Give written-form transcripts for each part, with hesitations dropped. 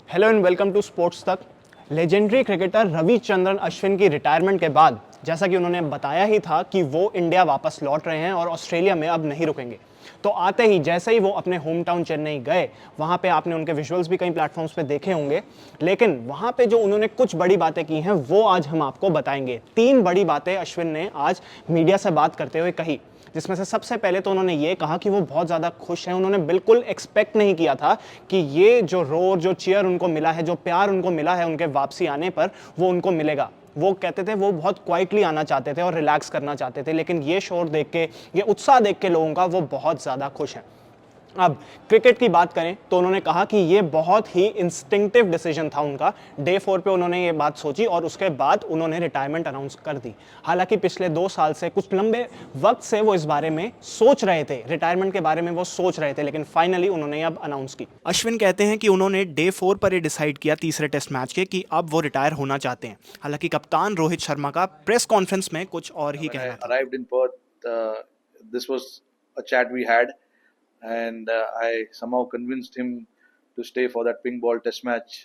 Hello and welcome to sports Tak. Legendary cricketer Ravichandran Ashwin की retirement के बाद जैसा कि उन्होंने बताया ही था कि वो इंडिया वापस लौट रहे हैं और ऑस्ट्रेलिया में अब नहीं रुकेंगे। तो आते ही जैसे ही वो अपने होम टाउन चेन्नई गए, वहाँ पे आपने उनके विजुअल्स भी कई प्लेटफॉर्म्स पे देखे होंगे, लेकिन वहाँ पे जो उन्होंने कुछ बड़ी बातें की हैं वो आज हम आपको बताएंगे। 3 बड़ी बातें अश्विन ने आज मीडिया से बात करते हुए कही, जिसमें से सबसे पहले तो उन्होंने ये कहा कि वो बहुत ज़्यादा खुश हैं। उन्होंने बिल्कुल एक्सपेक्ट नहीं किया था कि ये जो रोर, जो चीयर उनको मिला है, जो प्यार उनको मिला है उनके वापसी आने पर, वो उनको मिलेगा। वो कहते थे वो बहुत क्वाइटली आना चाहते थे और रिलैक्स करना चाहते थे, लेकिन ये शोर देख के, ये उत्साह देख के लोगों का वो बहुत ज़्यादा खुश हैं। अब क्रिकेट की बात करें तो उन्होंने कहा कि ये बहुत ही इंस्टिंक्टिव डिसीजन था उनका। डे 4 पे उन्होंने ये बात सोची और उसके बाद उन्होंने रिटायरमेंट अनाउंस कर दी। हालांकि पिछले 2 साल से, कुछ लंबे वक्त से वो इस बारे में सोच रहे थे, रिटायरमेंट के बारे में वो सोच रहे थे, लेकिन फाइनली उन्होंने अब अनाउंस की। अश्विन कहते हैं कि उन्होंने डे 4 पर ये डिसाइड किया, तीसरे टेस्ट मैच के, कि अब वो रिटायर होना चाहते हैं। हालांकि कप्तान रोहित शर्मा का प्रेस कॉन्फ्रेंस में कुछ और ही कहना था। And I somehow convinced him to stay for that pink ball test match.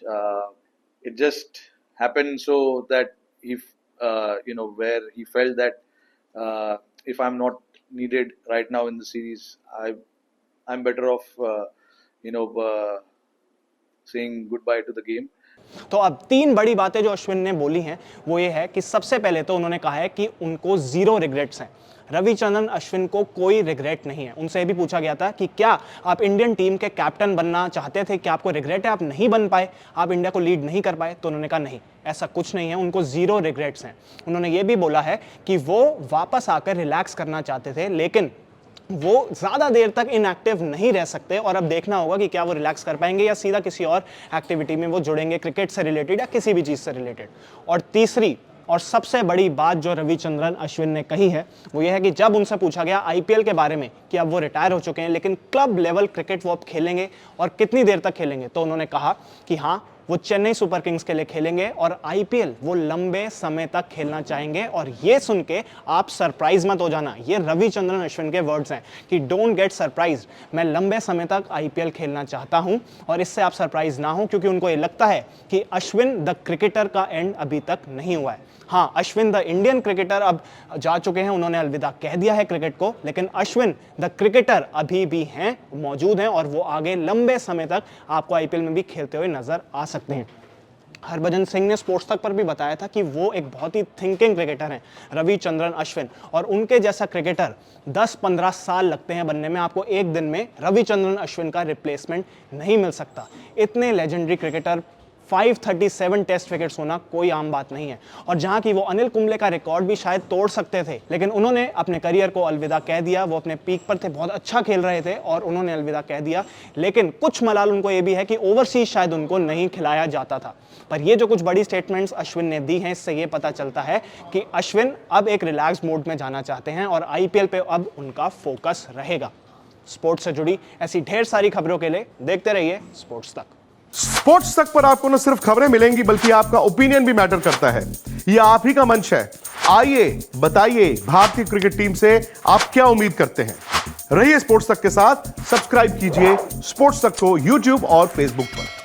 It just happened so that where he felt that if I'm not needed right now in the series, I'm better off saying goodbye to the game. तो अब 3 बड़ी बातें जो अश्विन ने बोली हैं वो ये है कि सबसे पहले तो उन्होंने कहा है कि उनको 0 रिग्रेट्स हैं। रविचंद्रन अश्विन को कोई रिग्रेट नहीं है। उनसे भी पूछा गया था कि क्या आप इंडियन टीम के कैप्टन बनना चाहते थे, क्या आपको रिग्रेट है आप नहीं बन पाए, आप इंडिया को लीड नहीं कर पाए? तो उन्होंने कहा नहीं, ऐसा कुछ नहीं है, उनको 0 रिग्रेट्स हैं। उन्होंने ये भी बोला है कि वो वापस आकर रिलैक्स करना चाहते थे, लेकिन वो ज़्यादा देर तक इनएक्टिव नहीं रह सकते और अब देखना होगा कि क्या वो रिलैक्स कर पाएंगे या सीधा किसी और एक्टिविटी में वो जुड़ेंगे, क्रिकेट से रिलेटेड या किसी भी चीज़ से रिलेटेड। और तीसरी और सबसे बड़ी बात जो रविचंद्रन अश्विन ने कही है वो ये है कि जब उनसे पूछा गया आईपीएल के बारे में कि अब वो रिटायर हो चुके हैं, लेकिन क्लब लेवल क्रिकेट वो अब खेलेंगे और कितनी देर तक खेलेंगे, तो उन्होंने कहा कि हाँ, वो चेन्नई सुपर किंग्स के लिए खेलेंगे और आईपीएल वो लंबे समय तक खेलना चाहेंगे। और ये सुन के आप सरप्राइज मत हो जाना, ये रविचंद्रन अश्विन के वर्ड्स हैं कि डोंट गेट सरप्राइज, मैं लंबे समय तक आईपीएल खेलना चाहता हूं। और इससे आप सरप्राइज ना हो, क्योंकि उनको ये लगता है कि अश्विन द क्रिकेटर का एंड अभी तक नहीं हुआ है। हाँ, अश्विन द इंडियन क्रिकेटर अब जा चुके हैं, उन्होंने अलविदा कह दिया है क्रिकेट को, लेकिन अश्विन द क्रिकेटर अभी भी हैं, मौजूद हैं और वो आगे लंबे समय तक आपको आईपीएल में भी खेलते हुए नजर आ सकते हैं। हरभजन सिंह ने स्पोर्ट्स तक पर भी बताया था कि वो एक बहुत ही थिंकिंग क्रिकेटर हैं रविचंद्रन अश्विन, और उनके जैसा क्रिकेटर 10-15 साल लगते हैं बनने में। आपको एक दिन में रविचंद्रन अश्विन का रिप्लेसमेंट नहीं मिल सकता। इतने लेजेंडरी क्रिकेटर, 537 टेस्ट विकेट्स होना कोई आम बात नहीं है। और जहां की वो अनिल कुंबले का रिकॉर्ड भी शायद तोड़ सकते थे, लेकिन उन्होंने अपने करियर को अलविदा कह दिया। वो अपने पीक पर थे, बहुत अच्छा खेल रहे थे और उन्होंने अलविदा कह दिया। लेकिन कुछ मलाल उनको ये भी है कि ओवरसीज शायद उनको नहीं खिलाया जाता था। पर ये जो कुछ बड़ी स्टेटमेंट्स अश्विन ने दी हैं, इससे ये पता चलता है कि अश्विन अब एक रिलैक्स मोड में जाना चाहते हैं और आईपीएल पे अब उनका फोकस रहेगा। स्पोर्ट्स से जुड़ी ऐसी ढेर सारी खबरों के लिए देखते रहिए स्पोर्ट्स तक। स्पोर्ट्स तक पर आपको न सिर्फ खबरें मिलेंगी बल्कि आपका ओपिनियन भी मैटर करता है। यह आप ही का मंच है। आइए बताइए, भारतीय क्रिकेट टीम से आप क्या उम्मीद करते हैं। रहिए स्पोर्ट्स तक के साथ, सब्सक्राइब कीजिए स्पोर्ट्स तक को यूट्यूब और फेसबुक पर।